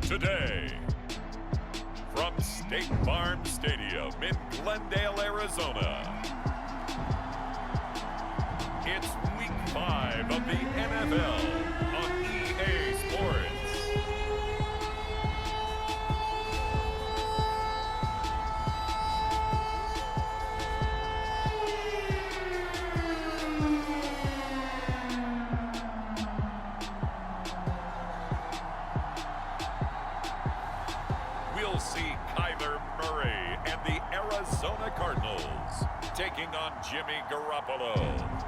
today. From State Farm Stadium in Glendale, Arizona, it's Week 5 of the NFL on EA Sports. We'll see Kyler Murray and the Arizona Cardinals taking on Jimmy Garoppolo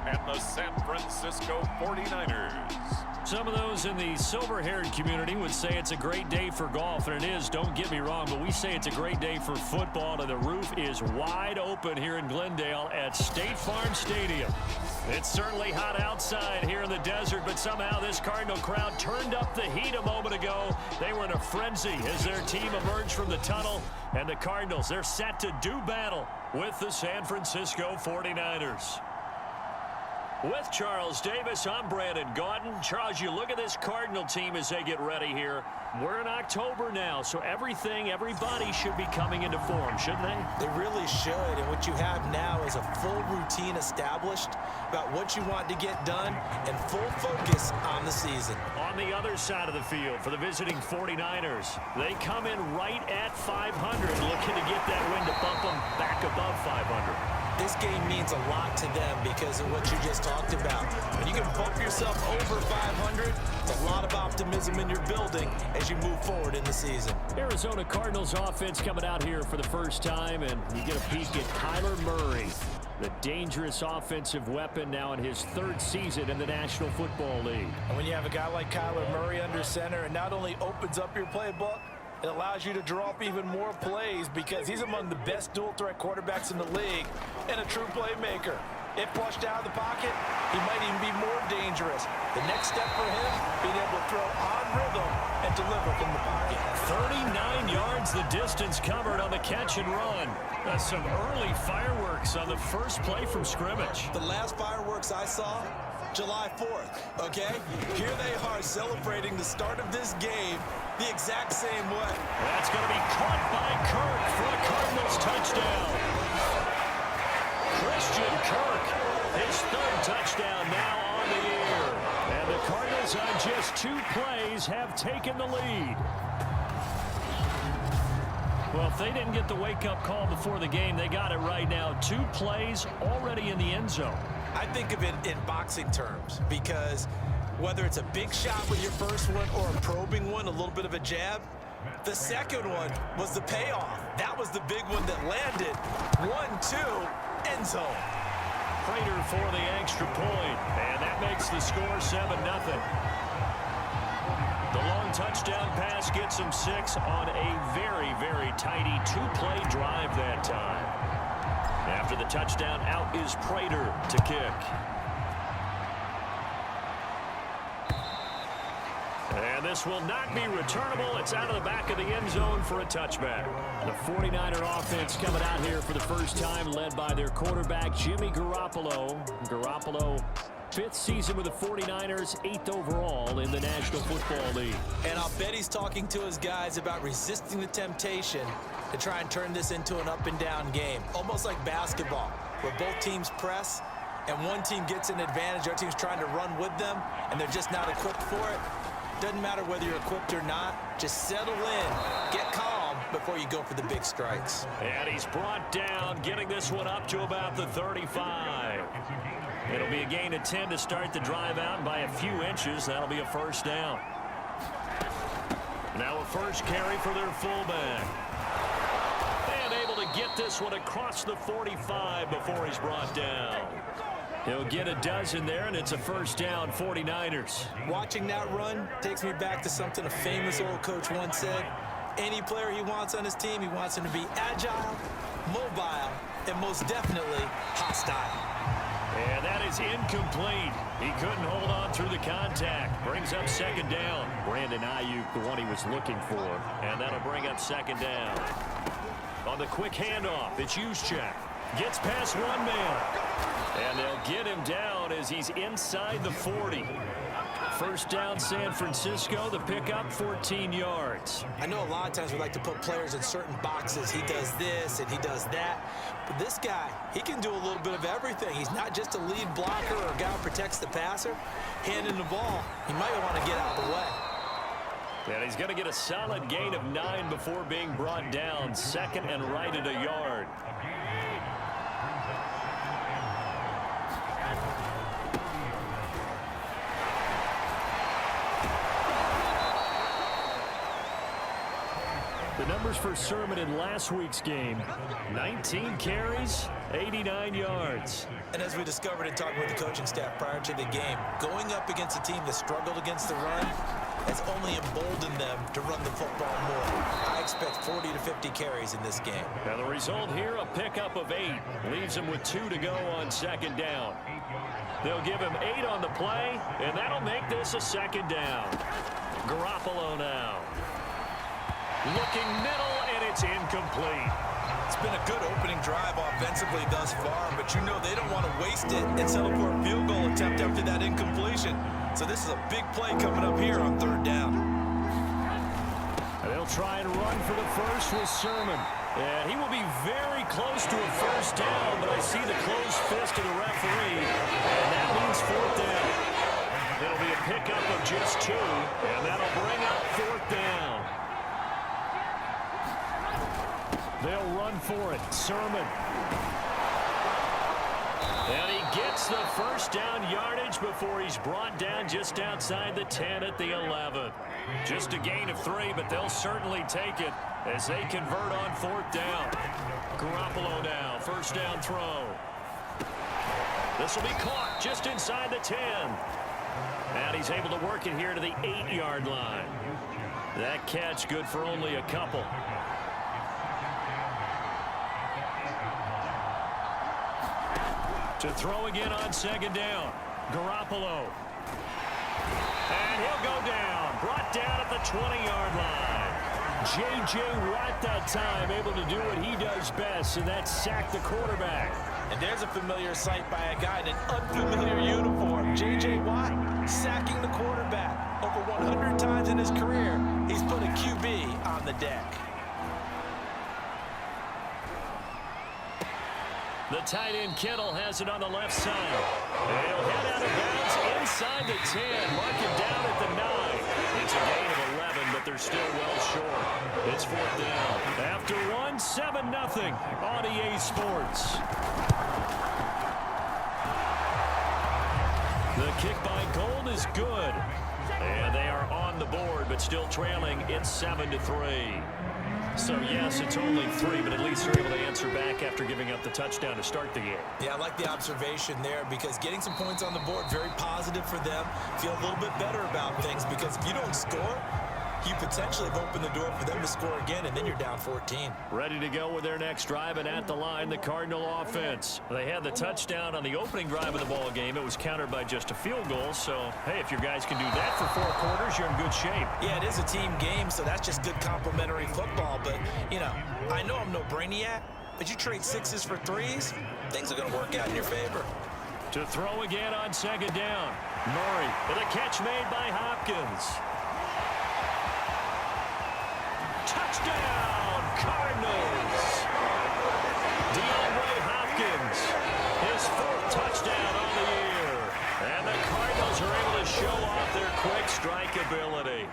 and the San Francisco 49ers. Some of those in the silver-haired community would say it's a great day for golf, and it is, don't get me wrong, but we say it's a great day for football, and the roof is wide open here in Glendale at State Farm Stadium. It's certainly hot outside here in the desert, but somehow this Cardinal crowd turned up the heat a moment ago. They were in a frenzy as their team emerged from the tunnel, and the Cardinals, they're set to do battle with the San Francisco 49ers. With Charles Davis, I'm Brandon Gaudin. Charles, you look at this Cardinal team as they get ready here. We're in October now, so everybody should be coming into form, shouldn't they? They really should, and what you have now is a full routine established about what you want to get done and full focus on the season. On the other side of the field for the visiting 49ers, they come in right at 500, looking to get that win to bump them back above 500. This game means a lot to them because of what you just talked about. When you can bump yourself over 500, it's a lot of optimism in your building as you move forward in the season. Arizona Cardinals offense coming out here for the first time, and you get a peek at Kyler Murray, the dangerous offensive weapon now in his third season in the National Football League. And when you have a guy like Kyler Murray under center, it not only opens up your playbook, it allows you to draw up even more plays because he's among the best dual-threat quarterbacks in the league and a true playmaker. If flushed out of the pocket, he might even be more dangerous. The next step for him, being able to throw on rhythm and deliver from the pocket. 39 yards the distance covered on the catch and run. That's some early fireworks on the first play from scrimmage. The last fireworks I saw, July 4th, okay? Here they are celebrating the start of this game the exact same way. That's going to be caught by Kirk for a Cardinals touchdown. Christian Kirk, his third touchdown now on the year. And the Cardinals on just 2 plays have taken the lead. Well, if they didn't get the wake-up call before the game, they got it right now. 2 plays already in the end zone. I think of it in boxing terms because whether it's a big shot with your first one or a probing one, a little bit of a jab, the second one was the payoff. That was the big one that landed. 1-2, end zone. Prater for the extra point, and that makes the score 7-0. The long touchdown pass gets him 6 on a very, very tidy 2-play drive that time. After the touchdown, out is Prater to kick. And this will not be returnable. It's out of the back of the end zone for a touchback. The 49er offense coming out here for the first time, led by their quarterback, Jimmy Garoppolo. Garoppolo, 5th season with the 49ers, 8th overall in the National Football League. And I'll bet he's talking to his guys about resisting the temptation to try and turn this into an up-and-down game, almost like basketball, where both teams press and one team gets an advantage, our team's trying to run with them, and they're just not equipped for it. Doesn't matter whether you're equipped or not, just settle in, get calm before you go for the big strikes. And he's brought down, getting this one up to about the 35. It'll be a gain of 10 to start the drive out, and by a few inches, that'll be a first down. Now a first carry for their fullback. And able to get this one across the 45 before he's brought down. He'll get a dozen there, and it's a first down, 49ers. Watching that run takes me back to something a famous old coach once said. Any player he wants on his team, he wants him to be agile, mobile, and most definitely hostile. And that is incomplete. He couldn't hold on through the contact. Brings up second down. Brandon Ayuk, the one he was looking for. And that'll bring up second down. On the quick handoff, it's Juszczyk. Gets past one man. And they'll get him down as he's inside the 40. First down, San Francisco. The pickup, 14 yards. I know a lot of times we like to put players in certain boxes. He does this and he does that. But this guy, he can do a little bit of everything. He's not just a lead blocker or a guy who protects the passer. Handing the ball, he might want to get out of the way. And he's going to get a solid gain of 9 before being brought down. Second and right at a yard. The numbers for Sermon in last week's game, 19 carries, 89 yards. And as we discovered in talking with the coaching staff prior to the game, going up against a team that struggled against the run has only emboldened them to run the football more. I expect 40 to 50 carries in this game. Now the result here, a pickup of 8. Leaves them with 2 to go on second down. They'll give him 8 on the play, and that'll make this a second down. Garoppolo now. Looking middle, and it's incomplete. It's been a good opening drive offensively thus far, but you know they don't want to waste it and settle for a field goal attempt after that incompletion. So this is a big play coming up here on third down. They'll try and run for the first with Sermon. And he will be very close to a first down, but I see the closed fist of the referee, and that means fourth down. It'll be a pickup of just 2, and that'll bring up fourth down. They'll run for it. Sermon. And he gets the first down yardage before he's brought down just outside the 10 at the 11. Just a gain of 3, but they'll certainly take it as they convert on fourth down. Garoppolo now, first down throw. This will be caught just inside the 10. And he's able to work it here to the 8-yard line. That catch good for only a couple. To throw again on second down. Garoppolo. And he'll go down. Brought down at the 20-yard line. J.J. Watt that time able to do what he does best, and that's sack the quarterback. And there's a familiar sight by a guy in an unfamiliar uniform. J.J. Watt sacking the quarterback. Over 100 times in his career, he's put a QB on the deck. The tight end Kittle has it on the left side. He'll head out of bounds inside the 10. Mark him down at the 9. It's a gain of 11, but they're still well short. It's fourth down. After 1, 7-0 on EA Sports. The kick by Gold is good. And they are on the board, but still trailing. It's 7-3. So, yes, it's only 3, but at least they're able to answer back after giving up the touchdown to start the game. Yeah, I like the observation there because getting some points on the board, very positive for them. Feel a little bit better about things because if you don't score, you potentially have opened the door for them to score again, and then you're down 14. Ready to go with their next drive, and at the line, the Cardinal offense. They had the touchdown on the opening drive of the ball game. It was countered by just a field goal, so, hey, if your guys can do that for 4 quarters, you're in good shape. Yeah, it is a team game, so that's just good complimentary football. But, you know, I know I'm no brainiac, but you trade 6s for 3s, things are going to work out in your favor. To throw again on second down. Murray with a catch made by Hopkins. Touchdown, Cardinals! DeAndre Hopkins, his 4th touchdown on the year. And the Cardinals are able to show off their quick strike ability.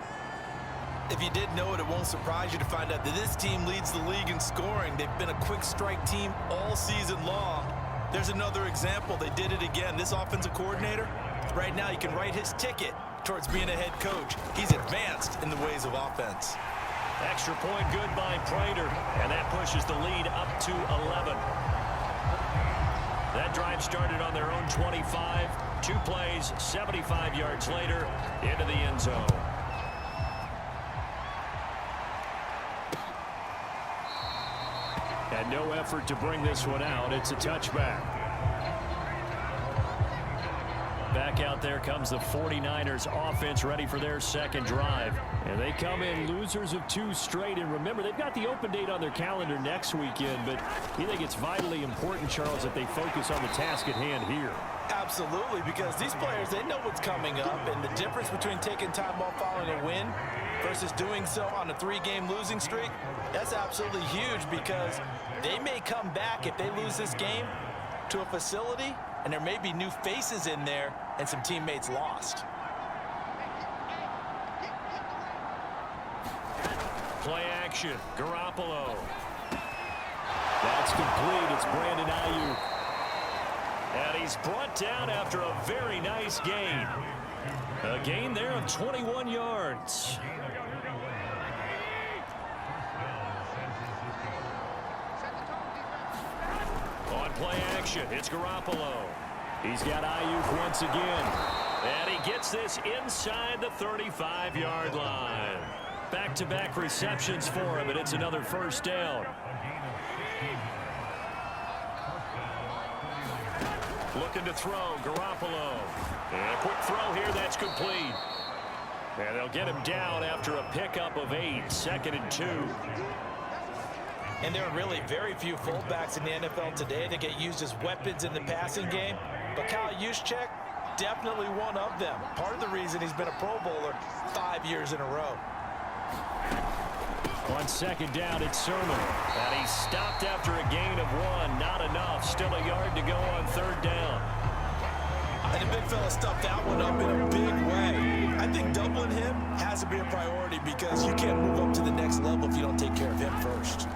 If you didn't know it, it won't surprise you to find out that this team leads the league in scoring. They've been a quick strike team all season long. There's another example. They did it again. This offensive coordinator, right now, you can write his ticket towards being a head coach. He's advanced in the ways of offense. Extra point good by Prater, and that pushes the lead up to 11. That drive started on their own 25. 2 plays, 75 yards later, into the end zone. And no effort to bring this one out. It's a touchback. Back out there comes the 49ers offense ready for their second drive. And they come in losers of 2 straight. And remember, they've got the open date on their calendar next weekend. But I think it's vitally important, Charles, that they focus on the task at hand here. Absolutely, because these players, they know what's coming up, and the difference between taking time off following a win versus doing so on a 3-game losing streak, that's absolutely huge because they may come back if they lose this game to a facility, and there may be new faces in there and some teammates lost. Play action, Garoppolo. That's complete. It's Brandon Ayuk. And he's brought down after a very nice gain. A gain there of 21 yards. On play action, it's Garoppolo. He's got Ayuk once again. And he gets this inside the 35-yard line. Back-to-back receptions for him, and it's another first down. Looking to throw, Garoppolo. And a quick throw here, that's complete. And they'll get him down after a pickup of 8, 2nd and 2. And there are really very few fullbacks in the NFL today that get used as weapons in the passing game. But Kyle Juszczyk, definitely one of them. Part of the reason he's been a Pro Bowler 5 years in a row. On second down, it's Sermon. And he's stopped after a gain of 1. Not enough. Still a yard to go on third down. And the big fella stuffed that one up in a big way. I think doubling him has to be a priority because you can't move up to the next level if you don't take care of him first.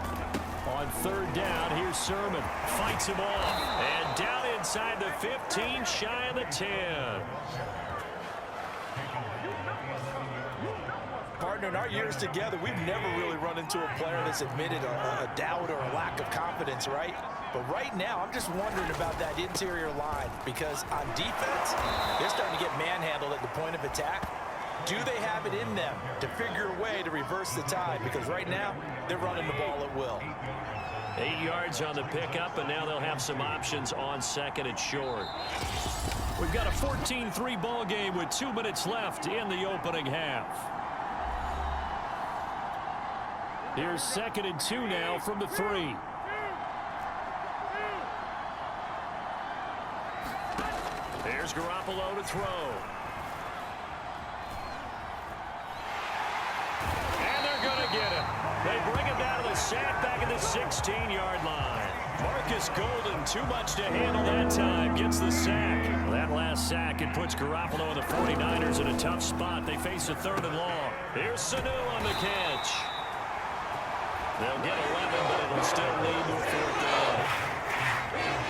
On third down, here's Sermon. Fights him off. And down inside the 15, shy of the 10. Partner, in our years together, we've never really run into a player that's admitted a doubt or a lack of confidence, right? But right now, I'm just wondering about that interior line because on defense, they're starting to get manhandled at the point of attack. Do they have it in them to figure a way to reverse the tide? Because right now, they're running the ball at will. 8 yards on the pickup, and now they'll have some options on second and short. We've got a 14-3 ball game with 2 minutes left in the opening half. Here's 2nd and 2 now from the 3. Here's Garoppolo to throw. And they're going to get him. They bring him down to the sack back at the 16-yard line. Marcus Golden, too much to handle that time, gets the sack. That last sack, it puts Garoppolo and the 49ers in a tough spot. They face a 3rd and long. Here's Sanu on the catch. They'll get 11, but it'll still lead to a 4th down.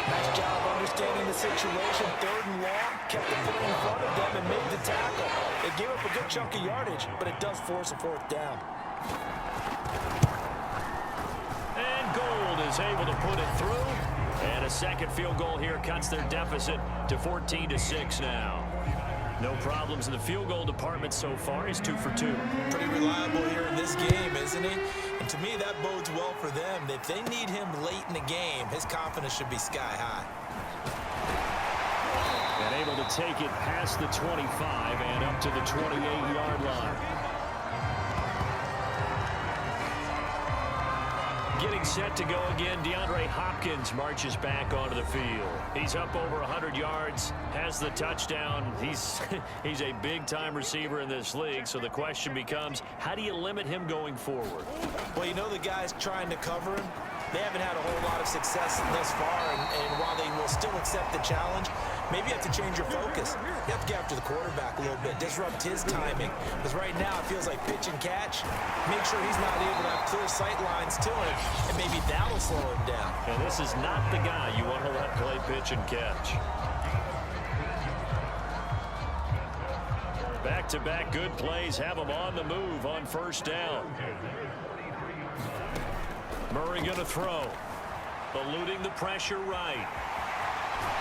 Nice job understanding the situation. 3rd and long, kept the foot in front of them and made the tackle. They gave up a good chunk of yardage, but it does force a 4th down. And Gold is able to put it through. And a second field goal here cuts their deficit to 14-6 now. No problems in the field goal department so far. He's 2 for 2. Pretty reliable here in this game, isn't he? And to me, that bodes well for them. If they need him late in the game, his confidence should be sky high. And able to take it past the 25 and up to the 28-yard line. Getting set to go again, DeAndre Hopkins marches back onto the field. He's up over 100 yards, has the touchdown. He's a big-time receiver in this league, so the question becomes, how do you limit him going forward? Well, you know the guys trying to cover him, they haven't had a whole lot of success thus far, and while they will still accept the challenge, maybe you have to change your focus. You have to get after the quarterback a little bit, disrupt his timing, because right now it feels like pitch and catch. Make sure he's not able to have clear sight lines to him, and maybe that'll slow him down. And this is not the guy you want to let play pitch and catch. Back-to-back good plays have him on the move on first down. Murray going to throw. Eluding the pressure right.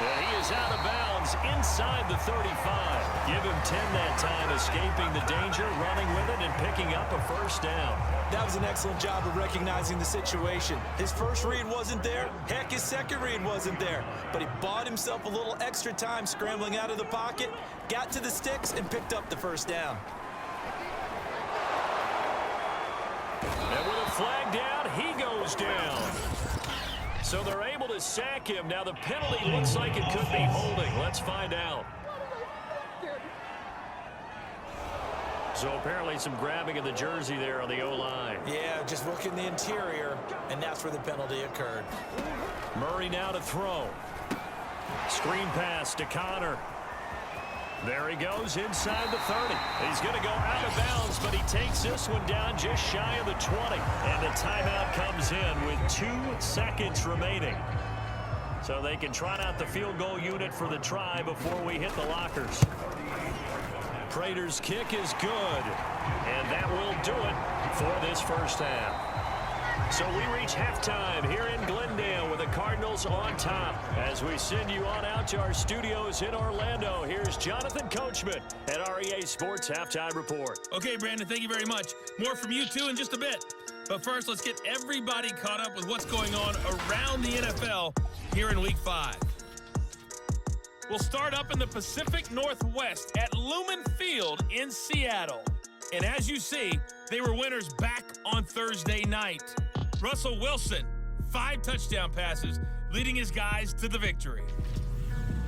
And he is out of bounds inside the 35. Give him 10 that time, escaping the danger, running with it, and picking up a first down. That was an excellent job of recognizing the situation. His first read wasn't there. Heck, his second read wasn't there. But he bought himself a little extra time scrambling out of the pocket, got to the sticks, and picked up the first down. And with a flag down, he goes down. So they're able to sack him. Now the penalty looks like it could be holding. Let's find out. So apparently some grabbing of the jersey there on the O-line. Yeah, just look in the interior, and that's where the penalty occurred. Murray now to throw. Screen pass to Connor. There he goes inside the 30. He's going to go out of bounds, but he takes this one down just shy of the 20. And the timeout comes in with 2 seconds remaining. So they can trot out the field goal unit for the try before we hit the lockers. Prater's kick is good. And that will do it for this first half. So we reach halftime here in Glendale with the Cardinals on top. As we send you on out to our studios in Orlando, here's Jonathan Coachman at REA Sports Halftime Report. Okay, Brandon, thank you very much. More from you two in just a bit. But first, let's get everybody caught up with what's going on around the NFL here in Week 5. We'll start up in the Pacific Northwest at Lumen Field in Seattle. And as you see, they were winners back on Thursday night. Russell Wilson, 5 touchdown passes, leading his guys to the victory.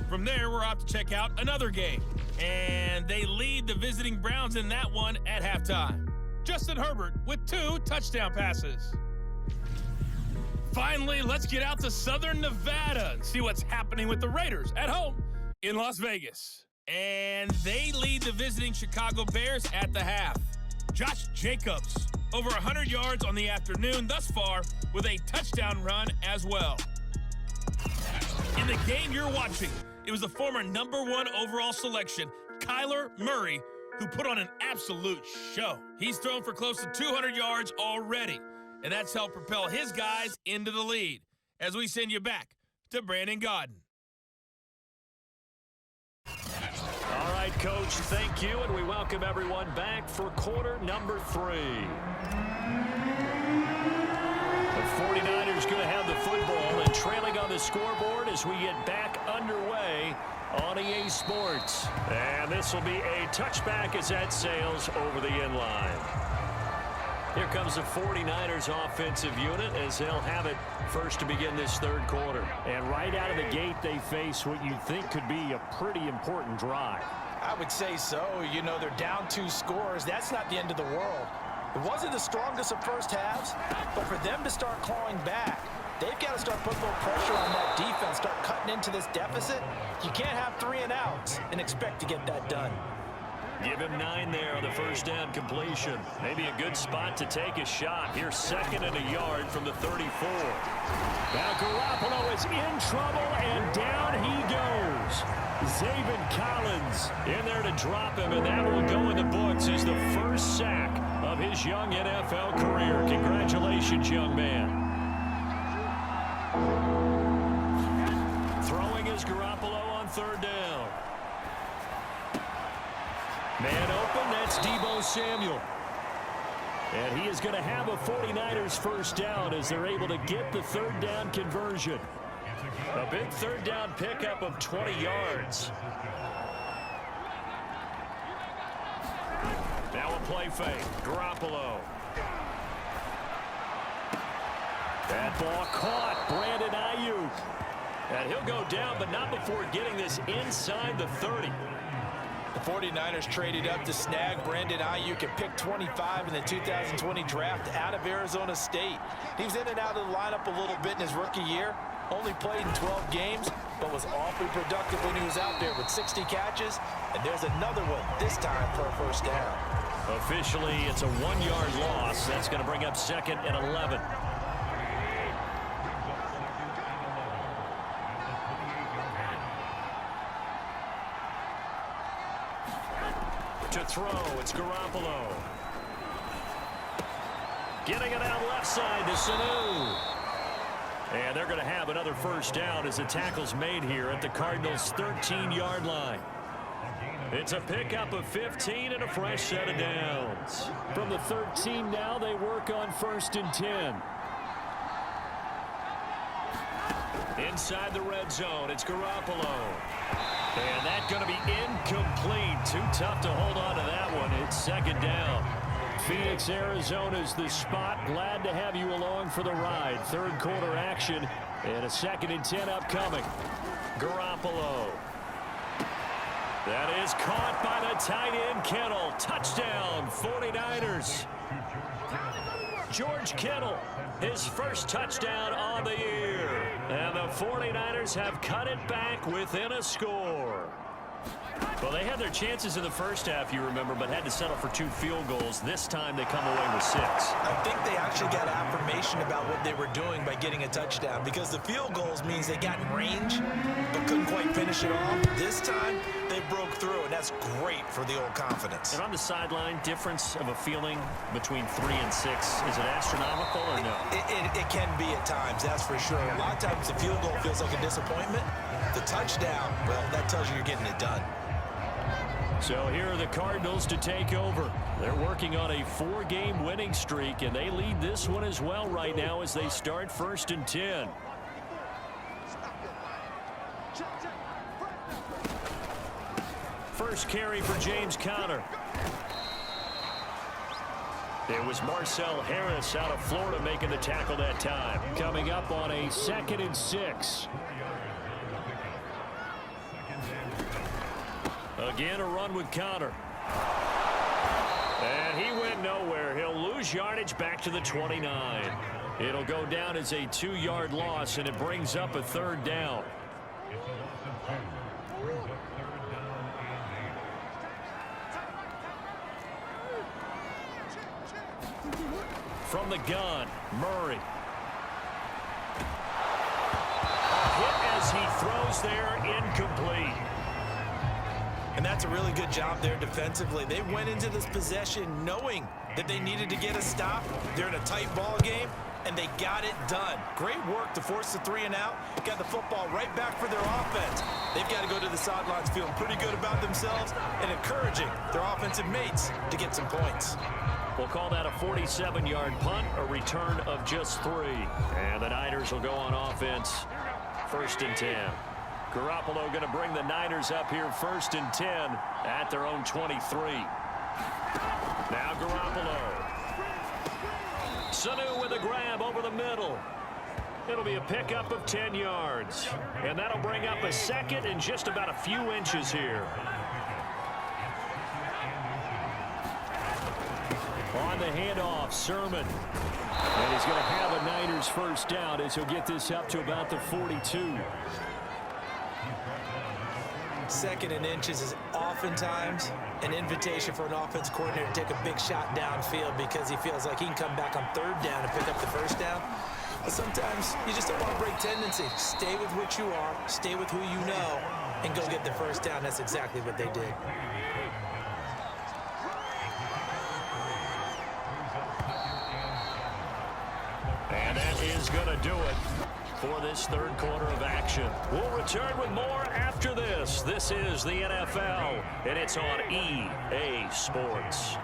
From there, we're off to check out another game. And they lead the visiting Browns in that one at halftime. Justin Herbert with 2 touchdown passes. Finally, let's get out to Southern Nevada and see what's happening with the Raiders at home in Las Vegas. And they lead the visiting Chicago Bears at the half. Josh Jacobs, over 100 yards on the afternoon thus far with a touchdown run as well. In the game you're watching, it was the former #1 overall selection, Kyler Murray, who put on an absolute show. He's thrown for close to 200 yards already, and that's helped propel his guys into the lead. As we send you back to Brandon Gaudin. All right, Coach, thank you, and we welcome everyone back for quarter number 3. The 49ers going to have the football and trailing on the scoreboard as we get back underway on EA Sports. And this will be a touchback as that sails over the end line. Here comes the 49ers offensive unit as they'll have it first to begin this third quarter. And right out of the gate, they face what you think could be a pretty important drive. I would say so. You know, they're down 2 scores. That's not the end of the world. It wasn't the strongest of first halves, but for them to start clawing back, they've got to start putting a little pressure on that defense, start cutting into this deficit. You can't have 3 and outs and expect to get that done. Give him 9 there on the first down completion. Maybe a good spot to take a shot. Here's 2nd and a yard from the 34. Now Garoppolo is in trouble, and down he goes. Zaven Collins in there to drop him, and that will go in the books as the first sack of his young NFL career. Congratulations, young man. Throwing is Garoppolo on 3rd down. Man open, that's Deebo Samuel. And he is going to have a 49ers first down as they're able to get the 3rd down conversion. A big 3rd down pickup of 20 yards. Now a play fake. Garoppolo. That ball caught. Brandon Ayuk. And he'll go down, but not before getting this inside the 30. The 49ers traded up to snag Brandon Ayuk at pick 25 in the 2020 draft out of Arizona State. He was in and out of the lineup a little bit in his rookie year. Only played in 12 games, but was awfully productive when he was out there with 60 catches. And there's another one, this time for a first down. Officially, it's a 1-yard loss. That's going to bring up 2nd and 11. To throw, it's Garoppolo. Getting it out left side to Sanu. And they're going to have another first down as the tackle's made here at the Cardinals' 13-yard line. It's a pickup of 15 and a fresh set of downs. From the 13 now, they work on 1st and 10. Inside the red zone, it's Garoppolo. And that's going to be incomplete. Too tough to hold on to that one. It's 2nd down. Phoenix, Arizona's the spot. Glad to have you along for the ride. 3rd quarter action And a 2nd and 10 upcoming. Garoppolo. That is caught by the tight end, Kittle. Touchdown, 49ers. George Kittle, his first touchdown on the year. And the 49ers have cut it back within a score. Well, they had their chances in the first half, you remember, but had to settle for 2 field goals. This time they come away with 6. I think they actually got affirmation about what they were doing by getting a touchdown, because the field goals means they got in range but couldn't quite finish it off. This time they broke through, and that's great for the old confidence. And on the sideline, difference of a feeling between 3 and 6, is it astronomical or no? It can be at times, that's for sure. A lot of times the field goal feels like a disappointment. The touchdown, well, that tells you you're getting it done. So here are the Cardinals to take over. They're working on a 4-game winning streak, and they lead this one as well right now as they start 1st and 10. First carry for James Conner. It was Marcel Harris out of Florida making the tackle that time. Coming up on a 2nd and 6. Again, a run with Conner. And he went nowhere. He'll lose yardage back to the 29. It'll go down as a 2-yard loss, and it brings up a 3rd down. From the gun, Murray. A hit as he throws there, incomplete. And that's a really good job there defensively. They went into this possession knowing that they needed to get a stop. They're in a tight ball game, and they got it done. Great work to force the 3 and out. Got the football right back for their offense. They've got to go to the sidelines feeling pretty good about themselves and encouraging their offensive mates to get some points. We'll call that a 47-yard punt, a return of just 3. And the Niners will go on offense, 1st and 10. Garoppolo going to bring the Niners up here 1st and 10 at their own 23. Now Garoppolo. Sanu with a grab over the middle. It'll be a pickup of 10 yards. And that'll bring up a 2nd and just about a few inches here. On the handoff, Sermon. And he's going to have a Niners 1st down as he'll get this up to about the 42. 2nd and inches is oftentimes an invitation for an offense coordinator to take a big shot downfield because he feels like he can come back on 3rd down and pick up the 1st down. But sometimes you just don't want to break tendency. Stay with what you are, stay with who you know, and go get the 1st down. That's exactly what they did. And that is going to do it for this 3rd quarter of action. We'll return with more after this. This is the NFL, and it's on EA Sports.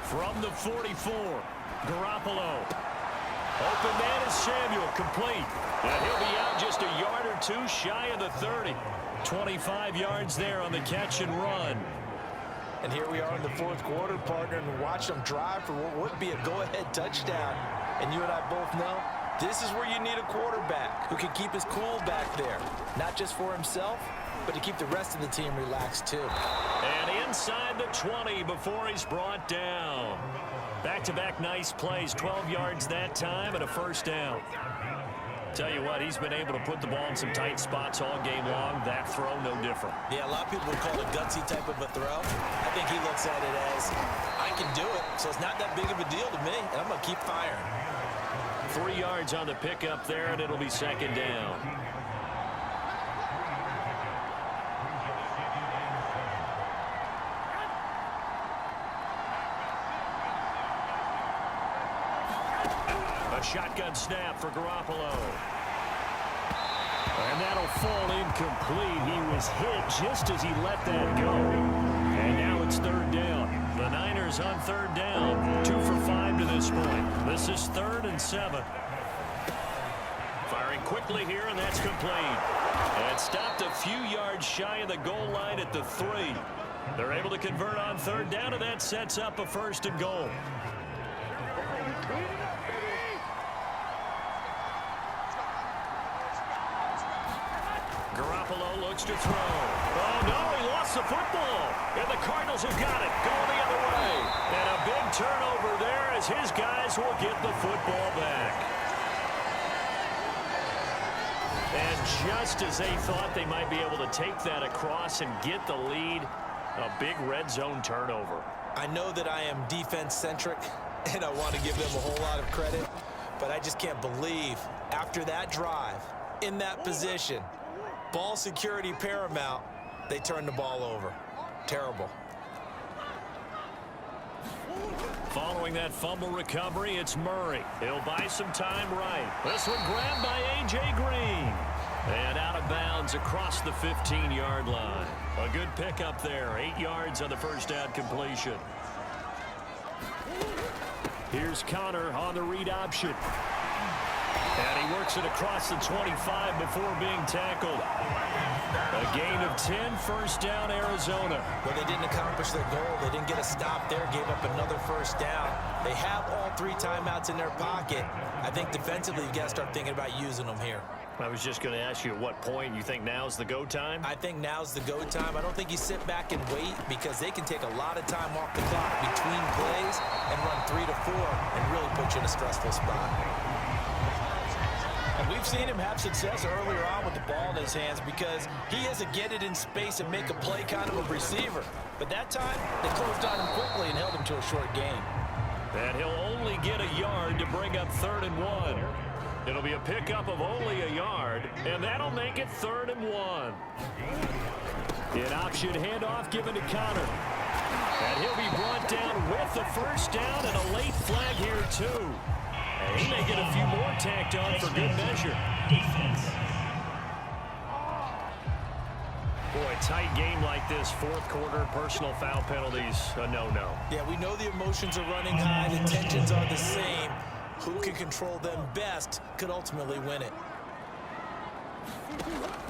From the 44, Garoppolo. Open man is Samuel, complete. And he'll be out just a yard or 2 shy of the 30. 25 yards there on the catch and run. And here we are in the 4th quarter, partner, and watch them drive for what would be a go-ahead touchdown. And you and I both know this is where you need a quarterback who can keep his cool back there. Not just for himself, but to keep the rest of the team relaxed too. And inside the 20 before he's brought down. Back-to-back nice plays, 12 yards that time and a 1st down. Tell you what, he's been able to put the ball in some tight spots all game long. That throw, no different. Yeah, a lot of people would call it a gutsy type of a throw. I think he looks at it as, I can do it, so it's not that big of a deal to me, and I'm going to keep firing. 3 yards on the pickup there, and it'll be 2nd down. A shotgun snap for Garoppolo. And that'll fall incomplete. He was hit just as he let that go. And now it's 3rd down. The Niners on 3rd down. 2 for 5 to this point. This is 3rd and 7. Firing quickly here, and that's complete. And stopped a few yards shy of the goal line at the 3. They're able to convert on 3rd down, and that sets up a 1st and goal. looks to throw. Oh, no, he lost the football. And the Cardinals have got it, going the other way. And a big turnover there as his guys will get the football back. And just as they thought they might be able to take that across and get the lead, a big red zone turnover. I know that I am defense-centric, and I want to give them a whole lot of credit, but I just can't believe after that drive, in that position, ball security paramount, they turned the ball over. Terrible. Following that fumble recovery, it's Murray. He'll buy some time right. This one grabbed by A.J. Green. And out of bounds across the 15-yard line. A good pickup there. 8 yards on the first down completion. Here's Connor on the read option. And he works it across the 25 before being tackled. A gain of 10, first down, Arizona. Well, they didn't accomplish their goal. They didn't get a stop there, gave up another first down. They have all 3 timeouts in their pocket. I think defensively, you got to start thinking about using them here. I was just going to ask you at what point you think now's the go time? I think now's the go time. I don't think you sit back and wait because they can take a lot of time off the clock between plays and run 3 to 4 and really put you in a stressful spot. And we've seen him have success earlier on with the ball in his hands because he has to get it in space and make a play kind of a receiver. But that time, they closed on him quickly and held him to a short gain. And he'll only get a yard to bring up 3rd and 1. It'll be a pickup of only a yard, and that'll make it 3rd and 1. An option handoff given to Connor. And he'll be brought down with the first down and a late flag here, too. And he may get a few more tacked on for good measure. Boy, tight game like this, 4th quarter, personal foul penalties, a no-no. Yeah, we know the emotions are running high, the tensions are the same. Who can control them best could ultimately win it.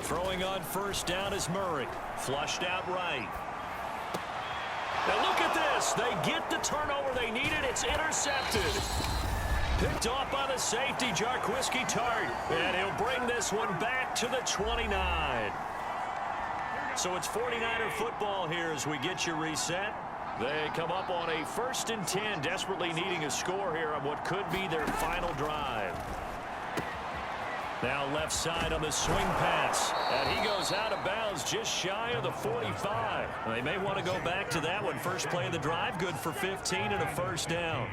Throwing on first down is Murray. Flushed out right. Now look at this. They get the turnover they needed. It's intercepted. Picked off by the safety, Jarquiski Tart. And he'll bring this one back to the 29. So it's 49er football here as we get you reset. They come up on a 1st and 10, desperately needing a score here on what could be their final drive. Now left side on the swing pass. And he goes out of bounds just shy of the 45. They may want to go back to that one. First play of the drive, good for 15 and a first down.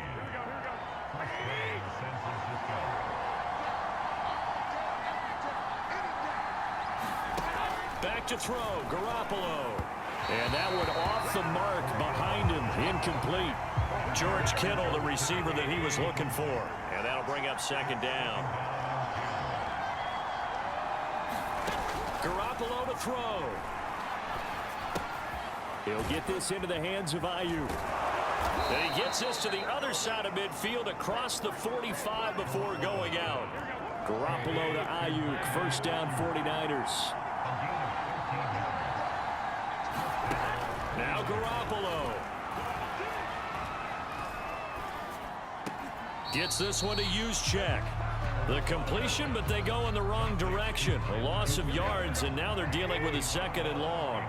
Back to throw, Garoppolo. And that one off the mark behind him, incomplete. George Kittle, the receiver that he was looking for. And that'll bring up 2nd down. Garoppolo to throw. He'll get this into the hands of Ayuk. And he gets this to the other side of midfield across the 45 before going out. Garoppolo to Ayuk, first down 49ers. Now Garoppolo. Gets this one to Juszczyk. The completion, but they go in the wrong direction. A loss of yards, and now they're dealing with a 2nd and long.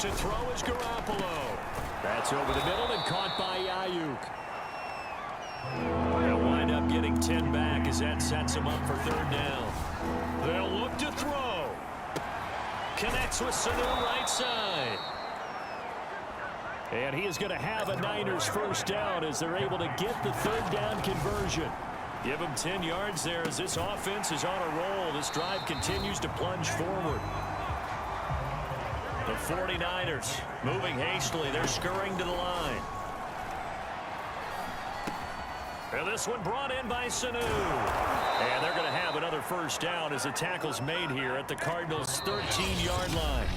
To throw is Garoppolo. That's over the middle and caught by Ayuk. They'll wind up getting 10 back as that sets them up for 3rd down. They'll look to throw. Connects with Sanu right side. And he is going to have a Niners first down as they're able to get the 3rd down conversion. Give him 10 yards there as this offense is on a roll. This drive continues to plunge forward. The 49ers moving hastily. They're scurrying to the line. And this one brought in by Sanu. And they're going to have another first down as the tackle's made here at the Cardinals' 13-yard line.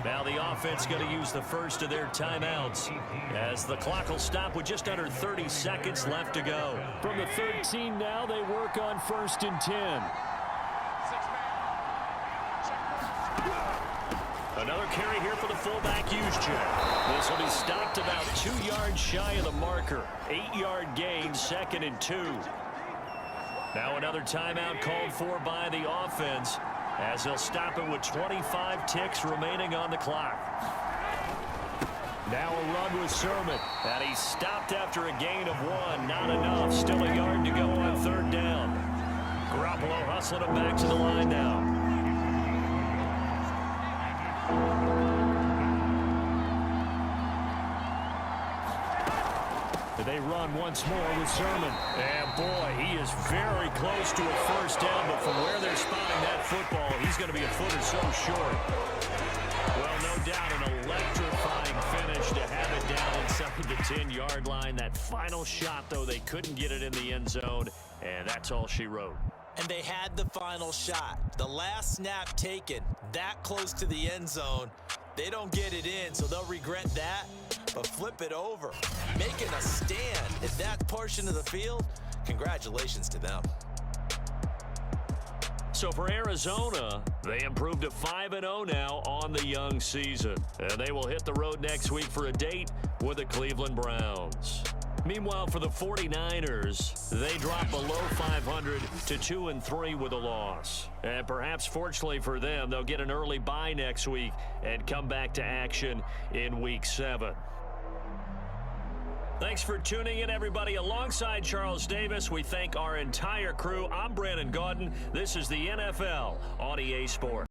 Now the offense going to use the first of their timeouts as the clock will stop with just under 30 seconds left to go. From the 13 now, they work on 1st and 10. Another carry here for the fullback, Juszczyk. This will be stopped about 2 yards shy of the marker. 8-yard gain, 2nd and 2. Now another timeout called for by the offense as they'll stop it with 25 ticks remaining on the clock. Now a run with Sermon. And he stopped after a gain of 1. Not enough. Still a yard to go on 3rd down. Garoppolo hustling him back to the line now. They run once more with Sermon. And boy, he is very close to a 1st down, but from where they're spotting that football, he's going to be a foot or so short. Well, no doubt an electrifying finish to have it down inside the 10-yard line. That final shot, though, they couldn't get it in the end zone, and that's all she wrote. And they had the final shot. The last snap taken that close to the end zone. They don't get it in, so they'll regret that. But flip it over, making a stand in that portion of the field. Congratulations to them. So for Arizona, they improved to 5-0 now on the young season. And they will hit the road next week for a date with the Cleveland Browns. Meanwhile, for the 49ers, they drop below 500 to 2-3 with a loss. And perhaps fortunately for them, they'll get an early bye next week and come back to action in Week 7. Thanks for tuning in, everybody. Alongside Charles Davis, we thank our entire crew. I'm Brandon Gaudin. This is the NFL on EA Sports.